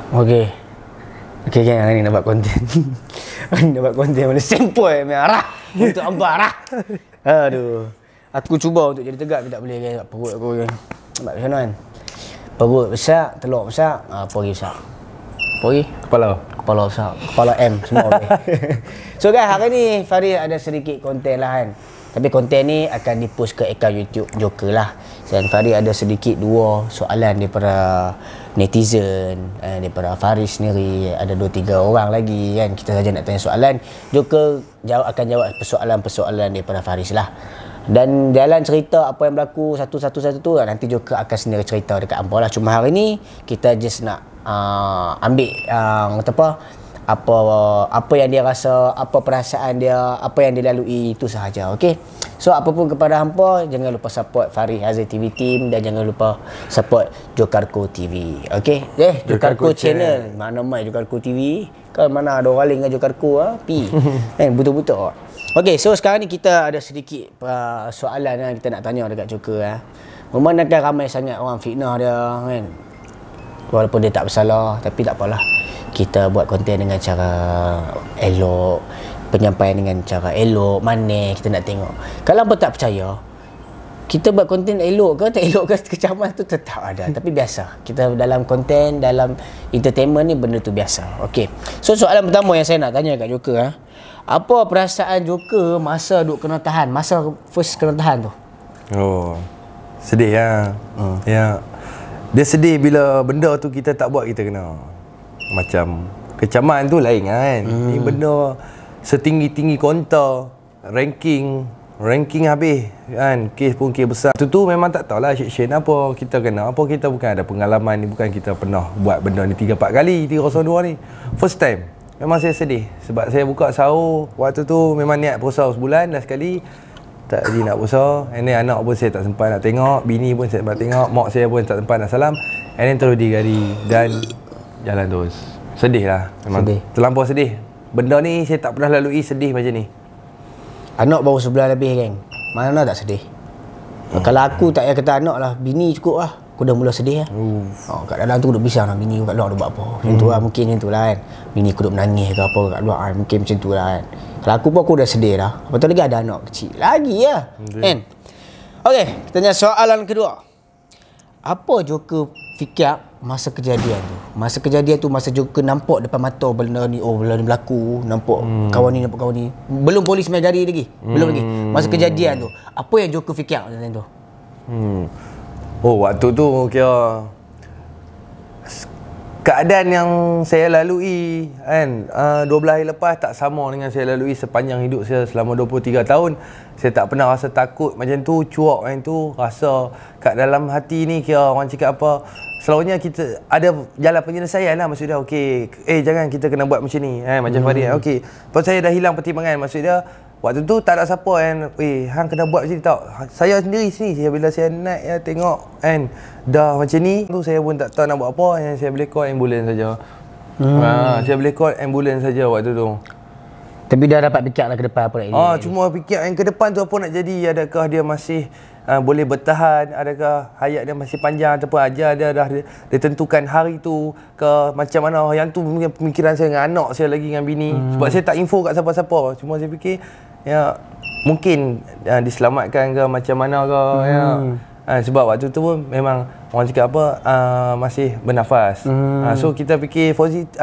Okey. Okey kan, hari ni nak buat konten. Hari ni nak buat konten mana sempoi merah untuk ambarah. Aduh. Aku cuba untuk jadi tegak tapi tak boleh kan. Perut aku kan. Nampak macam mana kan? Perut besar, telur besar, pori besar. Pori? Kepala besar. Kepala M semua boleh. So guys, hari ni Farid ada sedikit konten lah kan. Tapi konten ni akan dipost ke akaun YouTube Joker lah. Dan Farid ada sedikit 2 soalan daripada netizen, daripada Farid sendiri. Ada 2-3 orang lagi kan. Kita saja nak tanya soalan. Joker akan jawab persoalan-persoalan daripada Farid lah. Dan jalan cerita apa yang berlaku satu-satu tu nanti Joker akan sendiri cerita dekat hampa lah. Cuma hari ni kita just nak ambil apa yang dia rasa, apa perasaan dia, apa yang dia lalui, itu sahaja. Okey. So apapun kepada hampa, jangan lupa support Farid Hazir TV team dan jangan lupa support Jokarko TV. Okey. Jokarko channel. Mana mai Jokarko TV? Kan mana ada orang lain dengan Jokarko pi. Betul-betul. Okey, so sekarang ni kita ada sedikit soalan yang kita nak tanya dekat Joker memandangkan ramai sangat orang fitnah dia kan. Walaupun dia tak bersalah, tapi tak apalah. Kita buat konten dengan cara elok, penyampaian dengan cara elok, mana kita nak tengok. Kalau apa tak percaya, kita buat konten elok ke tak elok ke, kecaman tu tetap ada. Tapi biasa, kita dalam konten, dalam entertainment ni benda tu biasa. Okey. So soalan pertama yang saya nak tanya kat Joker apa perasaan Joker masa duk kena tahan, masa first kena tahan tu? Oh, sedih lah. Ya. Dia sedih bila benda tu kita tak buat, kita kena. Macam kecaman tu lain kan. Ni benda setinggi-tinggi konta, ranking habis kan. Kes pun kes besar. Tu memang tak tahulah Syekh apa kita kena. Apa kita bukan ada pengalaman ni, bukan kita pernah buat benda ni 3-4 kali, 302 ni. First time. Memang saya sedih sebab saya buka sahur waktu tu memang niat puasa sebulan dah sekali. Tak jadi nak puasa. And then anak pun saya tak sempat nak tengok, bini pun saya tak sempat tengok, mak saya pun tak sempat nak salam. And then terus digari dan jalan terus. Sedih lah. Memang sedih. Terlampau sedih. Benda ni saya tak pernah lalui sedih macam ni. Anak baru sebulan lebih kan. Mana tak sedih? Kalau aku tak payah kata anak lah, bini cukup lah. Aku dah mula sedih lah. Kat dalam tu duduk bising lah, bini kat luar duduk buat apa. Macam tu lah, mungkin macam tu lah kan. Bini aku duduk menangis ke apa kat luar kan. Mungkin macam tu lah kan. Kalau aku pun aku dah sedih lah. Lepas tu lagi ada anak kecil lagi lah kan. Okey, kita tanya soalan kedua. Apa Joker fikir masa kejadian tu? Masa Joker nampak depan mata benda ni, benda ni berlaku, nampak kawan ni, belum polis main jari lagi. Belum lagi. Masa kejadian tu, apa yang Joker fikir masa tu? Waktu tu kira keadaan yang saya lalui kan 12 hari lepas tak sama dengan saya lalui sepanjang hidup saya selama 23 tahun. Saya tak pernah rasa takut macam tu, cuak macam tu, rasa kat dalam hati ni kira orang cakap apa, selalunya kita ada jalan penyelesaian lah. Maksud dia okey, jangan kita kena buat macam ni macam Farid okey. Lepas saya dah hilang pertimbangan. Maksud dia waktu tu tak ada siapa yang hang kena buat macam ni tau. Saya sendiri sini, bila saya naik tengok kan dah macam ni tu, saya pun tak tahu nak buat apa. Yang saya boleh call ambulans saja. Saya boleh call ambulans saja waktu tu. Tapi dah dapat fikir lah ke depan apa nak jadi. Cuma fikir yang ke depan tu apa nak jadi. Adakah dia masih boleh bertahan, adakah hayat dia masih panjang, ataupun ajar dia dah ditentukan hari tu ke macam mana. Yang tu pemikiran saya dengan anak saya lagi, dengan bini. Sebab saya tak info kat siapa-siapa. Cuma saya fikir mungkin diselamatkan ke macam mana ke sebab waktu tu pun memang orang cakap apa masih bernafas. So kita fikir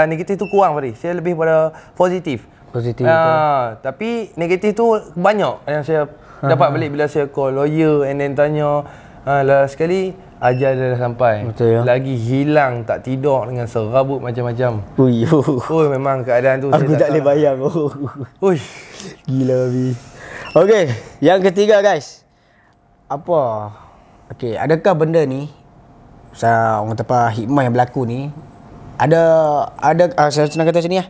negatif tu kurang tadi. Saya lebih pada positif. Tapi negatif tu banyak yang saya dapat balik bila saya call lawyer and then tanya. Last sekali ajal dia dah sampai. Betul, ya? Lagi hilang, tak tidur dengan serabut macam-macam. Memang keadaan tu aku tak boleh bayang. Gila babi. Okey, yang ketiga guys. Adakah benda ni orang kata apa, hikmah yang berlaku ni ada saya senang kata macam ni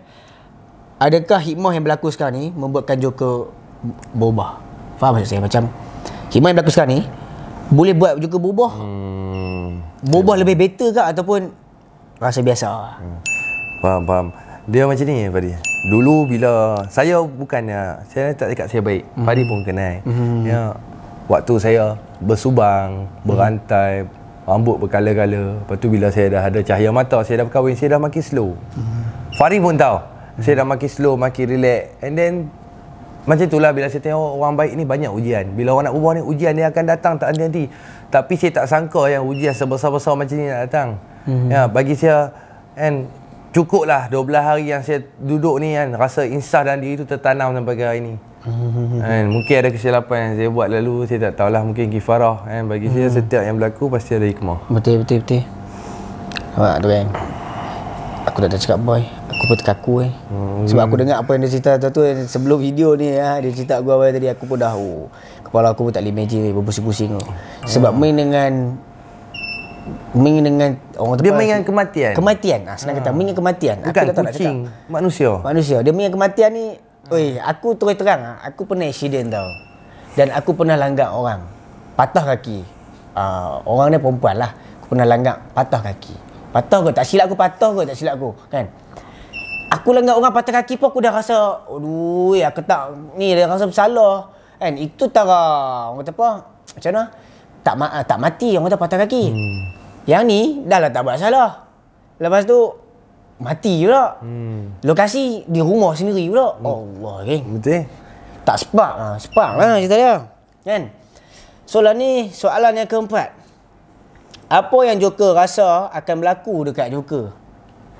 adakah hikmah yang berlaku sekarang ni membuatkan Joker berubah? Faham maksud saya? Macam hikmah yang berlaku sekarang ni boleh buat Joker berubah? Berubah lebih better ke ataupun rasa biasa? Faham. Dia macam ni Fadi. Dulu bila saya bukannya, saya tak cakap saya baik. Fadi pun kenal. Waktu saya bersubang, berantai, rambut berkala-kala. Lepas tu bila saya dah ada cahaya mata, saya dah berkahwin, saya dah makin slow. Fari pun tahu. Saya dah makin slow, makin relax. And then macam itulah bila saya tengok orang baik ni banyak ujian. Bila orang nak berubah ni, ujian dia akan datang tak henti-henti. Tapi saya tak sangka yang ujian sebesar-besar macam ni nak datang. Ya, bagi saya kan cukuplah 12 hari yang saya duduk ni kan, rasa insaf dalam diri tu tertanam sampai hari ni. Kan, mungkin ada kesilapan yang saya buat lalu, saya tak tahulah, mungkin kifarah kan. Bagi saya setiap yang berlaku pasti ada hikmah. Betul. Nampak tu kan. Aku tak cakap boy, aku pun terkaku sebab aku dengar apa yang dia cerita tu sebelum video ni dia cerita aku awal tadi, aku pun dah kepala aku pun tak boleh imagine berpusing-pusing sebab main dengan orang dia main dengan kematian. Senang kata main dengan kematian. Bukan aku kucing, manusia. Dia main dengan kematian ni. Aku terus terang, aku pernah accident tau. Dan aku pernah langgar orang patah kaki. Orang ni perempuan lah. Aku pernah langgar patah kaki. Patah ke? Tak silap aku kan. Aku langgar orang patah kaki pun aku dah rasa aduh, aku dah rasa bersalah kan. Itu tara orang kata apa, macam mana tak mati orang kata patah kaki. Yang ni dah lah tak buat salah, lepas tu mati pula. Lokasi di rumah sendiri pula. Allah kan. Betul. Tak spark lah cerita dia kan. Soalan yang keempat, apa yang Joker rasa akan berlaku dekat Joker?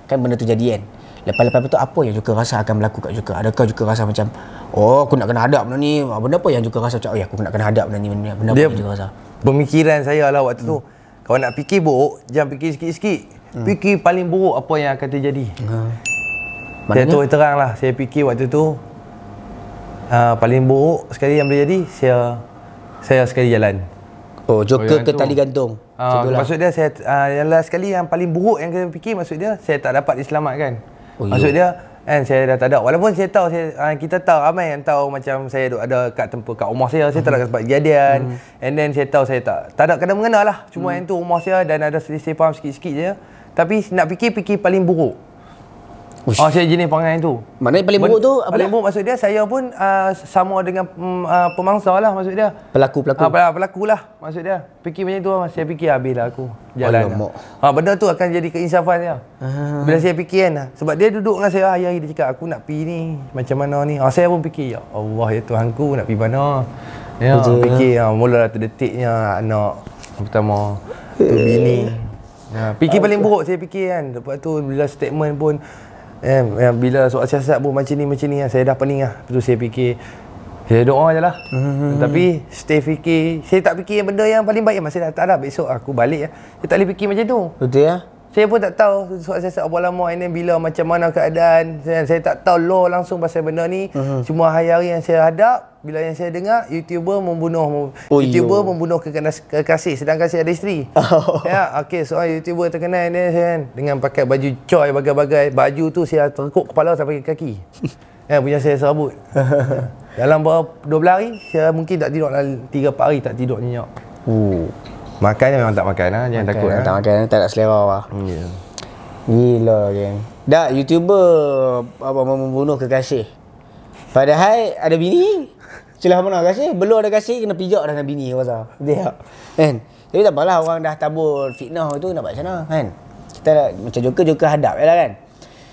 Kan benda tu jadi kan. Lepas-lepas tu apa yang Joker rasa akan berlaku kat Joker? Adakah Joker rasa macam aku nak kena hadap benda ni? Benda apa yang Joker rasa macam aku nak kena hadap benda ni? Benda apa yang Joker rasa? Pemikiran saya lah waktu tu, kalau nak fikir buruk, jangan fikir sikit-sikit. Fikir paling buruk apa yang akan terjadi. Saya terus terang lah, saya fikir waktu tu paling buruk sekali yang boleh jadi, saya sekali jalan. Joker ke tali gantung. Maksud dia saya yang last sekali yang paling buruk yang saya fikir, maksud dia saya tak dapat diselamatkan. Maksud dia kan saya dah tak ada. Walaupun saya tahu kita tahu ramai yang tahu macam saya ada kat rumah saya tak ada tempat kejadian. And then saya tahu saya tak ada kena mengena lah. Cuma yang tu rumah saya dan ada selisih faham sikit-sikit je. Tapi nak fikir paling buruk. Saya jenis perangai tu. Maknanya paling buruk tu apa? Paling buruk maksud dia saya pun sama dengan pemangsa lah maksud dia. Pelaku. Pelaku lah maksud dia. Fikir macam tu lah. Saya fikir habislah aku jalan lah. Benda tu akan jadi keinsafan dia. Bila saya fikir kan, sebab dia duduk dengan saya hari-hari, dia cakap aku nak pergi ni macam mana ni. Saya pun fikir ya Allah ya Tuhanku nak pergi mana. Ya fikir mula terdetiknya anak pertama tu bini. Fikir paling buruk saya fikir kan. Lepas tu bila statement pun bila soal siasat pun macam ni saya dah pening lah. Lepas tu saya fikir saya doa je lah. Tapi stay fikir, saya tak fikir benda yang paling baik. Masih tak ada, besok aku balik lah. Saya tak boleh fikir macam tu. Betul ya. Saya pun tak tahu soal siasat apa lama ini bila macam mana keadaan. Saya tak tahu law langsung pasal benda ni. Cuma hari-hari yang saya hadap, bila yang saya dengar YouTuber membunuh kekasih sedangkan saya ada isteri. Ya, okey, soal YouTuber terkenal ni kan dengan pakai baju coy bagai-bagai. Baju tu saya terkuk kepala sampai ke kaki. Punya saya serabut. Dalam berapa 12 hari saya mungkin tak tidur 3-4 hari tak tidur nyenyak. Makannya memang tak makan lah, jangan takut lah. Tak makan, tak ada selera lah. Gila geng. Dah YouTuber membunuh kekasih. Padahal ada bini. Celah mana kasih? Belum ada kasih kena pijak dah dengan bini pasal. Betul tak? Kan? Tapi tak apalah, orang dah tabur fitnah tu nak buat macam mana kan? Kita dah, macam Joker hadap je lah kan.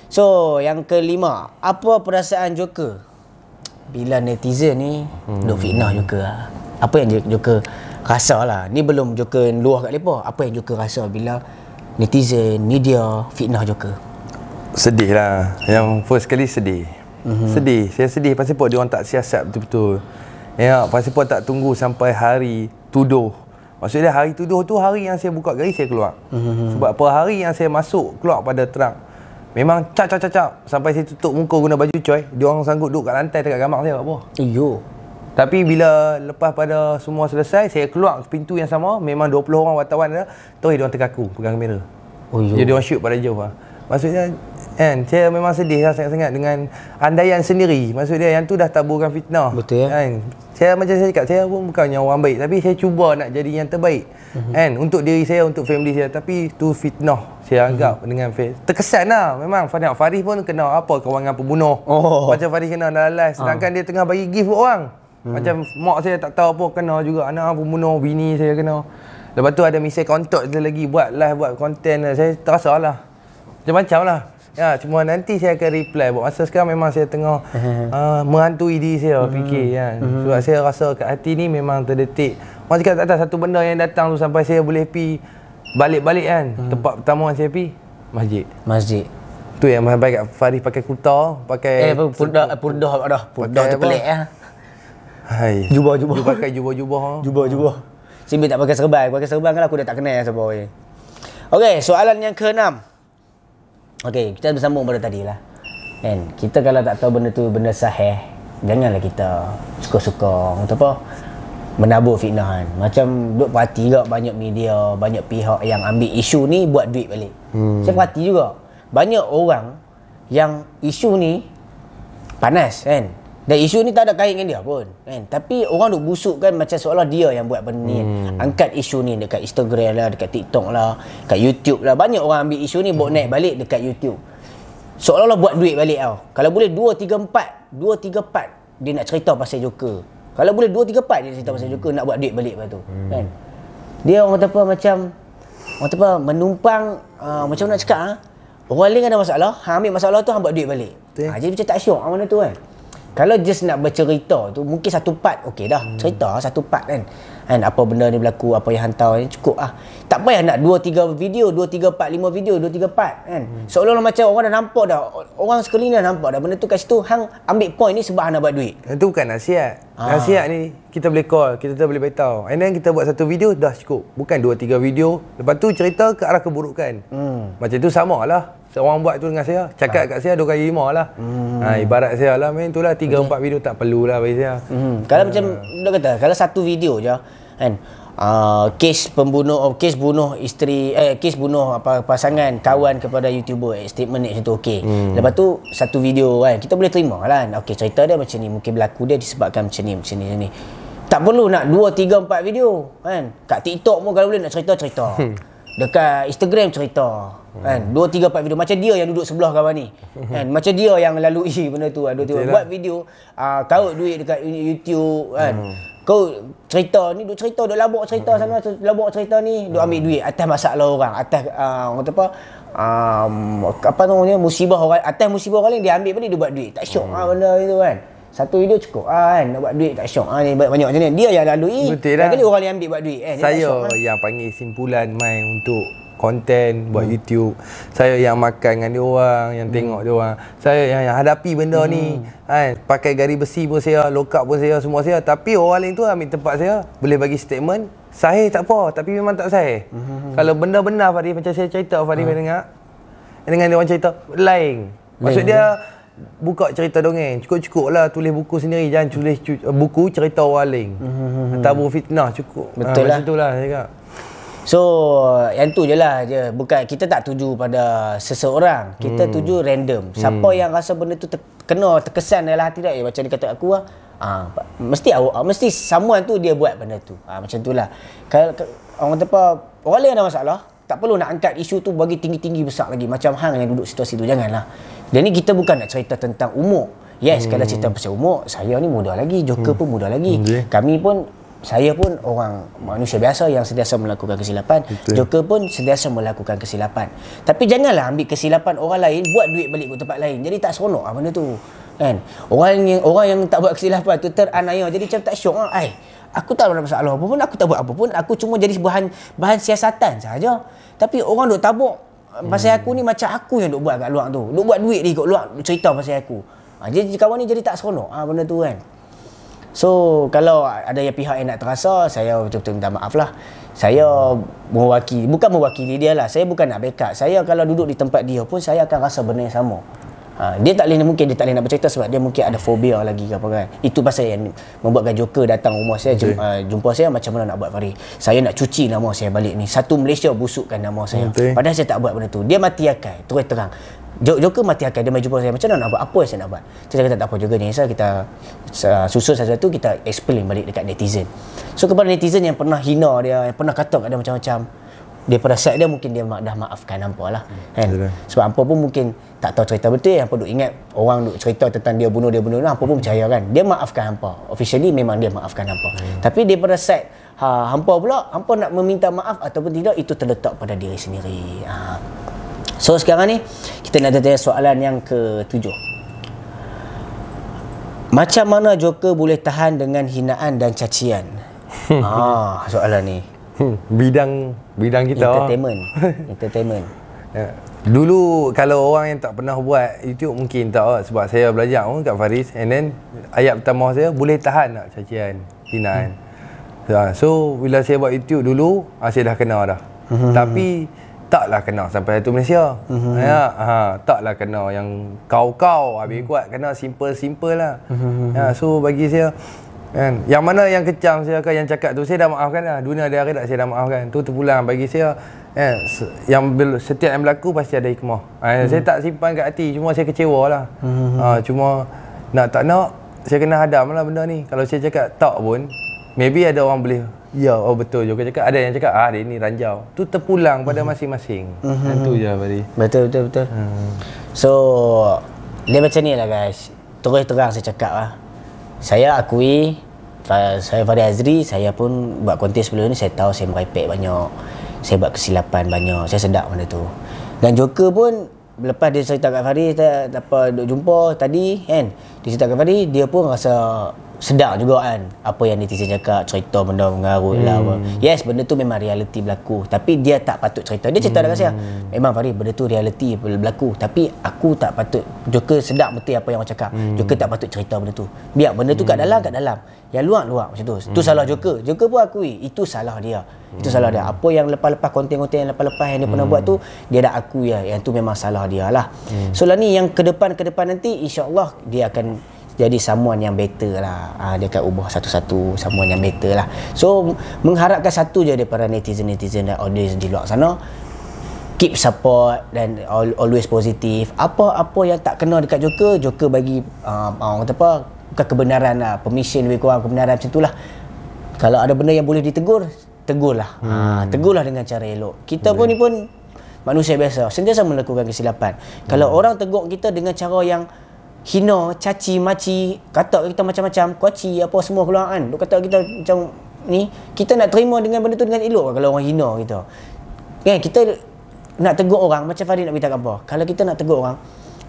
So yang kelima, apa perasaan Joker bila netizen ni duk fitnah Joker lah? Apa yang Joker rasa lah? Ni belum Joker luah kat mereka. Apa yang Joker rasa bila netizen, media fitnah Joker? Sedih lah. Yang first kali sedih. Sedih. Saya sedih pasal dia orang tak siasat betul-betul. Ya, pasal tak tunggu sampai hari tuduh. Maksudnya hari tuduh tu hari yang saya buka gari saya keluar. Sebab apa hari yang saya masuk keluar pada terang. Memang cap sampai saya tutup muka guna baju coy. Dia orang sanggup duduk kat lantai dekat kamar saya apa. Tapi bila lepas pada semua selesai, saya keluar ke pintu yang sama, memang 20 orang wartawan ada, terus dia orang terkaku pegang kamera. Jadi dia orang shoot pada jauh lah. Maksudnya kan, saya memang sedih lah sangat-sangat dengan andaian sendiri. Maksud dia yang tu dah taburkan fitnah. Betul ya. Kan? Saya macam saya cakap, saya pun bukannya orang baik, tapi saya cuba nak jadi yang terbaik. Kan? Untuk diri saya, untuk family saya. Tapi tu fitnah saya anggap dengan terkesan lah. Memang Faris pun kena apa kawangan pembunuh. Macam Faris kena dalam live. Sedangkan dia tengah bagi gift buat orang. Macam mak saya tak tahu apa kena juga, anak pembunuh, bini saya kena. Lepas tu ada misi kontak dia lagi, buat live, buat konten. Saya terasa lah macam-macam lah. Ya, cuma nanti saya akan reply. Buat masa sekarang memang saya tengah menghantui diri saya fikir kan. Sebab saya rasa kat hati ni memang terdetik. Orang cakap tak tahu satu benda yang datang tu sampai saya boleh pi balik-balik kan. Tempat pertama saya pi masjid. Tu yang sampai kat Faris pakai kurta, pakai purdah tu pelik ah. Hai. Jubah. Dia pakai jubah. Simbil tak pakai serban. Pakai serban kan aku dah tak kenal siapa ni. Okey, soalan yang ke-6. Okey, kita bersambung pada tadi lah. Kan, kita kalau tak tahu benda tu benda sahih, janganlah kita suka-suka menabur fitnahan. Macam duk perhati juga banyak media, banyak pihak yang ambil isu ni buat duit balik. Saya perhati juga banyak orang yang isu ni panas kan. Dan isu ni tak ada kait dengan dia pun kan. Tapi orang duk busukkan macam seolah dia yang buat benda ni. Angkat isu ni dekat Instagram lah, dekat TikTok lah, kat YouTube lah. Banyak orang ambil isu ni bawa naik balik dekat YouTube. Seolah-olah buat duit balik tau. Kalau boleh 2, 3 part dia nak cerita pasal Joker. Kalau boleh 2, 3 part dia cerita pasal Joker, nak buat duit balik lepas tu kan. Dia orang kata apa macam menumpang macam nak cakap orang lain ada masalah, ambil masalah tu buat duit balik. Jadi macam tak syok mana tu kan. Kalau just nak bercerita tu mungkin satu part okey dah. Cerita satu part kan. Apa benda ni berlaku, apa yang hantar ni cukup ah. Tak payah nak 2-3 video, 2-3 part, 5 video, 2-3 part kan. Seolah-olah macam orang dah nampak dah. Orang sekeliling dah nampak dah benda tu kat situ hang ambil point ni sebab hang nak buat duit. Itu bukan nasihat. Nasihat ni kita boleh call, kita boleh beritahu. And then kita buat satu video dah cukup. Bukan 2-3 video. Lepas tu cerita ke arah keburukan. Macam tu samalah. Seorang buat tu dengan saya, cakap kat saya 2 kali 5 lah. Ibarat saya lah main tu lah 3-4 video tak perlulah bagi saya. Kalau macam dia kata, kalau satu video je kan, kes bunuh isteri, kes bunuh pasangan kawan kepada YouTuber, statement macam tu okey. Lepas tu satu video kan, kita boleh terima lah. Okey, cerita dia macam ni, mungkin berlaku dia disebabkan macam ni. Tak perlu nak 2, 3, 4 video kan. Kat TikTok pun kalau boleh nak cerita. Dekat Instagram cerita kan 2, 3, 4 video macam dia yang duduk sebelah kawan ni kan, macam dia yang lalui benda tu kan. Buat video kau duit dekat YouTube kan. Kau cerita ni, duk labuk cerita sana, labuk cerita ni, duk ambil duit atas masalah orang, atas orang kata apa namanya, musibah orang, atas musibah orang lain dia ambil balik dia buat duit. Tak syok benda itu kan. Satu video cukup kan, nak buat duit tak syok. Ni banyak macam ni. Dia yang lalui. Kali orang yang ambil buat duit saya yang panggil simpulan main untuk konten buat YouTube. Saya yang makan dengan dia orang, yang tengok dia orang. Saya yang hadapi benda ni kan. Pakai gari besi pun saya, lock up pun saya, semua saya. Tapi orang lain tu ambil tempat saya, boleh bagi statement. Sahih tak apa, tapi memang tak sahih. Kalau benda-benda Farid macam saya cerita Farid dengar. Dengan dia orang cerita lain. Maksud dia buka cerita dongeng, cukup-cukup lah tulis buku sendiri, jangan tulis buku cerita orang lain. Tabur fitnah cukup. Betul lah. Macam tu lah saya cakap. So yang tu je lah je. Bukan, kita tak tuju pada seseorang, kita tuju random. Siapa yang rasa benda tu terkesan dalam hati dia, macam dia kata aku lah, mesti someone tu dia buat benda tu. Macam tu lah. Kalau orang kata apa, orang lain ada masalah, tak perlu nak angkat isu tu bagi tinggi-tinggi besar lagi. Macam hang yang duduk situasi tu, janganlah. Dan ni kita bukan nak cerita tentang umur. Yes, kalau cerita pasal umur, saya ni muda lagi, Joker pun muda lagi. Kami pun, saya pun orang manusia biasa yang sentiasa melakukan kesilapan. Joker pun sentiasa melakukan kesilapan. Tapi janganlah ambil kesilapan orang lain buat duit balik ke tempat lain. Jadi tak seronok benda tu. Kan? Orang yang tak buat kesilapan tu teraniaya. Jadi macam tak syok aku tak ada masalah apa pun, aku tak buat apa pun, aku cuma jadi bahan siasatan saja. Tapi orang duk tabuk pasal aku ni macam aku yang duk buat kat luar tu. Duk buat duit dia kat luar, cerita pasal aku. Jadi kawan ni jadi tak seronok benda tu kan. So kalau ada yang pihak yang nak terasa, saya betul-betul minta maaf lah. Saya bukan mewakili dia lah. Saya bukan nak backup. Saya kalau duduk di tempat dia pun, saya akan rasa benda yang sama. Dia tak boleh, mungkin dia tak boleh nak bercerita sebab dia mungkin ada fobia lagi ke apa kan. Itu pasal yang membuatkan Joker datang rumah saya, jumpa saya, macam mana nak buat Farid. Saya nak cuci nama saya balik ni. Satu Malaysia busukkan nama saya. Padahal saya tak buat benda tu. Dia mati akal, terus terang. Joker mati akal, dia mai jumpa saya, macam mana nak buat, apa yang saya nak buat. Saya kata tak apa juga ni, kita susun sesuatu, kita explain balik dekat netizen. So kepada netizen yang pernah hina dia, yang pernah kata kat dia macam-macam, Daripada side dia mungkin dia dah maafkan hampa lah kan. Sebab hampa pun mungkin tak tahu cerita betul, hampa duk ingat orang duk cerita tentang dia bunuh lah, hampa pun percaya kan. Dia maafkan hampa. Officially memang dia maafkan hampa. Tapi daripada side hampa pula, hampa nak meminta maaf ataupun tidak, itu terletak pada diri sendiri. So sekarang ni kita nak tanya soalan yang ke-7. Macam mana Joker boleh tahan dengan hinaan dan cacian? Soalan ni. Bidang kita Entertainment. Dulu kalau orang yang tak pernah buat YouTube mungkin tak, sebab saya belajar pun kat Faris, and then ayat pertama saya boleh tahan tak cacian, hinaan. So bila saya buat YouTube dulu, saya dah kenal dah. Tapi taklah kenal sampai satu Malaysia. Taklah kenal yang kau habis kuat, kenal simple lah. So bagi saya kan, yang mana yang kecam saya kan, yang cakap tu saya dah maafkan dah. Dunia ada akhirat saya dah maafkan. Tu terpulang bagi saya. Yang setiap yang berlaku pasti ada hikmah. Saya tak simpan kat hati, cuma saya kecewa lah. Cuma nak tak nak saya kena hadam lah benda ni. Kalau saya cakap tak pun, maybe ada orang boleh, ya, betul Joker cakap. Ada yang cakap dia ni ranjau. Tu terpulang pada masing-masing. Itu je Fadi. Betul. So dia macam ni lah guys. Terus terang saya cakap lah. Saya akui, saya Fadi Azri, saya pun buat konten sebelum ni, saya tahu saya merepek banyak, saya buat kesilapan banyak, saya sedap benda tu. Dan Joker pun lepas dia cerita kat Fadi, apa duk jumpa tadi kan, dia cerita kat Fadi, dia pun rasa sedar juga kan apa yang netizen cakap, cerita benda mengarut lah apa. Yes, benda tu memang realiti berlaku, tapi dia tak patut cerita. Dia cerita dekat saya, memang Farid, benda tu realiti berlaku, tapi aku tak patut. Joker sedar betul apa yang orang cakap. Joker tak patut cerita benda tu. Biar benda tu kat dalam, yang luar macam tu. Tu salah Joker. Joker pun akui itu salah dia. Itu salah dia. Apa yang lepas-lepas konten-konten yang lepas-lepas yang dia pernah buat tu, dia dah akui lah yang tu memang salah dia lah. So lah ni yang ke depan nanti, insya-Allah dia akan jadi someone yang better lah. Dia akan ubah satu-satu someone yang better lah. So mengharapkan satu je daripada netizen dan audience di luar sana, keep support dan always positif. Apa-apa yang tak kena dekat Joker bagi orang kata apa, bukan kebenaran lah, permission bagi korang, kebenaran macam tu lah. Kalau ada benda yang boleh ditegur, tegurlah. Tegurlah dengan cara elok. Kita pun ni pun manusia biasa, sentiasa melakukan kesilapan. Kalau orang tegur kita dengan cara yang hina, caci, maci, kata kita macam-macam, kuaci, apa semua keluar kan, duk kata kita macam ni, kita nak terima dengan benda tu dengan elok kalau orang hina kita kan. Kita nak tegur orang, macam Farid nak beritahu apa, kalau kita nak tegur orang,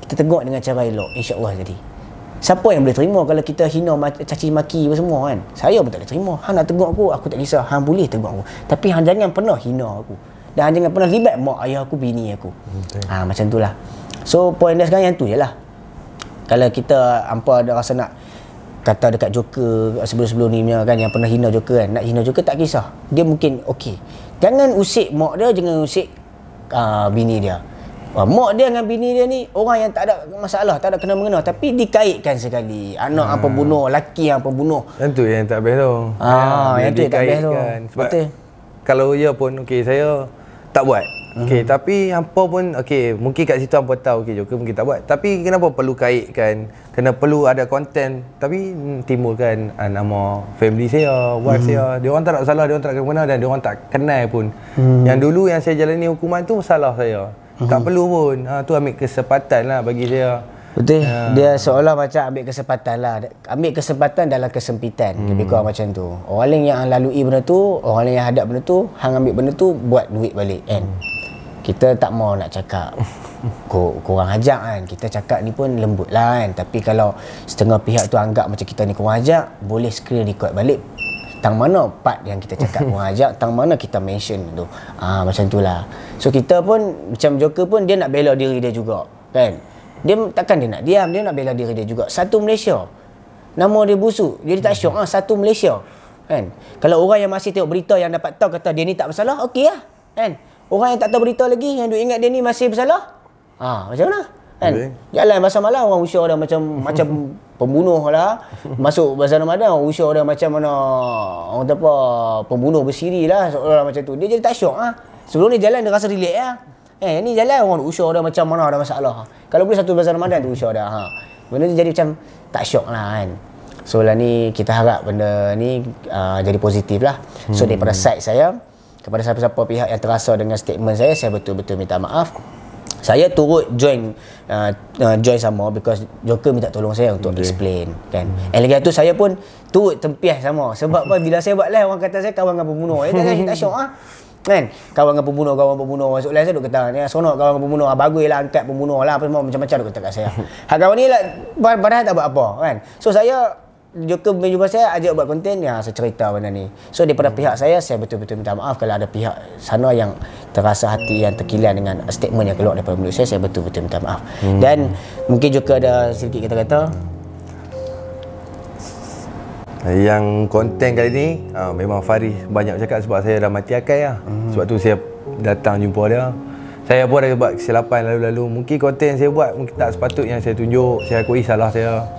kita tegur dengan cara elok, insya-Allah jadi. Siapa yang boleh terima kalau kita hina, caci maki apa semua kan? Saya pun tak boleh terima. Hang nak tegur aku tak kisah, hang boleh tegur aku, tapi hang jangan pernah hina aku, dan hang jangan pernah libat mak ayah aku, bini aku. Macam itulah. So point dia sekarang yang tu je lah. Kalau kita hampa ada rasa nak kata dekat Joker sebelum-sebelum ni kan, yang pernah hina Joker kan, nak hina Joker tak kisah, dia mungkin okey. Jangan usik mak dia, jangan usik bini dia. Mak dia dengan bini dia ni orang yang tak ada masalah, tak ada kena-mengena, tapi dikaitkan sekali. Anak pembunuh, laki yang pembunuh. Yang tu yang tak best tu. Yang tu yang tak best tu. Sebab betul. Kalau ya pun okey, saya tak buat. Okey, tapi hampa pun okey, mungkin kat situ hampa tahu okey Joker mungkin tak buat. Tapi kenapa perlu kaitkan? Kena perlu ada konten, tapi timbulkan nama family saya, wife saya. Dia orang tak nak salah, dia orang tak kena dan dia orang tak kenal pun. Yang dulu yang saya jalani hukuman tu salah saya. Tak perlu pun. Tu ambil kesempatan lah bagi saya. Betul. Dia seolah macam ambil kesempatan lah. Ambil kesempatan dalam kesempitan. Lebih kurang macam tu. Orang lain yang lalui benda tu, orang lain yang hadap benda tu, hang ambil benda tu, buat duit balik kan. Kita tak mau nak cakap korang ajak kan. Kita cakap ni pun lembut lah kan. Tapi kalau setengah pihak tu anggap macam kita ni korang ajak, boleh screen record balik tang mana part yang kita cakap korang ajak, tang mana kita mention tu. Macam tu lah. So kita pun macam Joker pun, dia nak bela diri dia juga kan. Dia takkan dia nak diam, dia nak bela diri dia juga. Satu Malaysia, nama dia busuk, jadi tak syok. Satu Malaysia kan. Kalau orang yang masih tengok berita yang dapat tahu kata dia ni tak bersalah, okey lah kan. Orang yang tak tahu berita lagi, yang duk ingat dia ni masih bersalah, macam mana kan? Jalan pasal malam orang usah dia macam pembunuh lah. Masuk bazar Ramadan orang usah dia macam mana, orang kata apa, pembunuh bersiri lah, seolah macam tu. Dia jadi tak syok. Sebelum ni jalan dia rasa relax lah. Ni jalan orang usah dia macam mana ada masalah. Kalau boleh satu bazar Ramadan tu usah dia. Benda tu jadi macam tak syok lah kan. So lah ni kita harap benda ni jadi positif lah. So daripada side saya, kepada siapa-siapa pihak yang terasa dengan statement saya betul-betul minta maaf. Saya turut join sama because Joker minta tolong saya untuk explain kan. And lagi tu saya pun turut tempiah sama. Sebab apa, bila saya buat live orang kata saya kawan dengan pembunuh. Tak syok kan. Kawan dengan pembunuh masuk live saya duk kata ni seronok kawan dengan pembunuh. Baguslah angkat pembunuh lah apa semua macam-macam duk kata kat saya. Hak kawan ni lah padahal tak buat apa kan. So saya Joker berjumpa saya ajak buat konten ya, saya cerita benda ni. So daripada pihak saya betul-betul minta maaf kalau ada pihak sana yang terasa hati yang terkilan dengan statement yang keluar daripada mulut saya betul-betul minta maaf. Dan mungkin Joker ada sedikit kata-kata yang konten kali ni memang Faris banyak cakap sebab saya dah mati akal lah. Sebab tu saya datang jumpa dia. Saya pun ada buat kesilapan lalu-lalu. Mungkin konten saya buat mungkin tak sepatutnya saya tunjuk. Saya akui salah saya.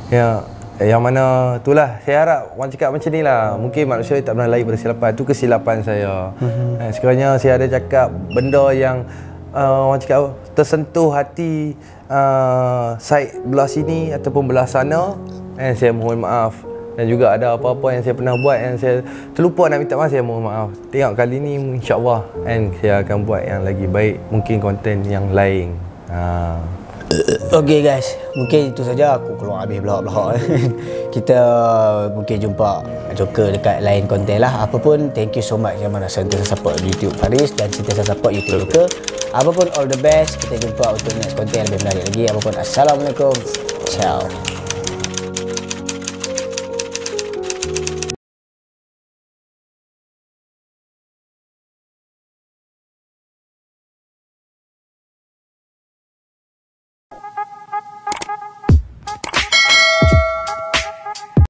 Ya, yang mana itulah saya harap orang cakap macam ni lah. Mungkin manusia tak pernah lari pada kesilapan. Itu kesilapan saya. Sekiranya saya ada cakap benda yang orang cakap tersentuh hati side belah sini ataupun belah sana, saya mohon maaf. Dan juga ada apa-apa yang saya pernah buat yang saya terlupa nak minta maaf, saya mohon maaf. Tengok kali ni insya-Allah saya akan buat yang lagi baik, mungkin konten yang lain. Okay guys, mungkin itu saja. Aku keluar habis belak-belak. Kita mungkin jumpa Joker dekat lain konten lah. Apapun, thank you so much yang mana sentiasa support YouTube Faris dan sentiasa support YouTube Joker. Apapun, all the best. Kita jumpa untuk next konten yang lebih menarik lagi. Apapun, Assalamualaikum. Ciao.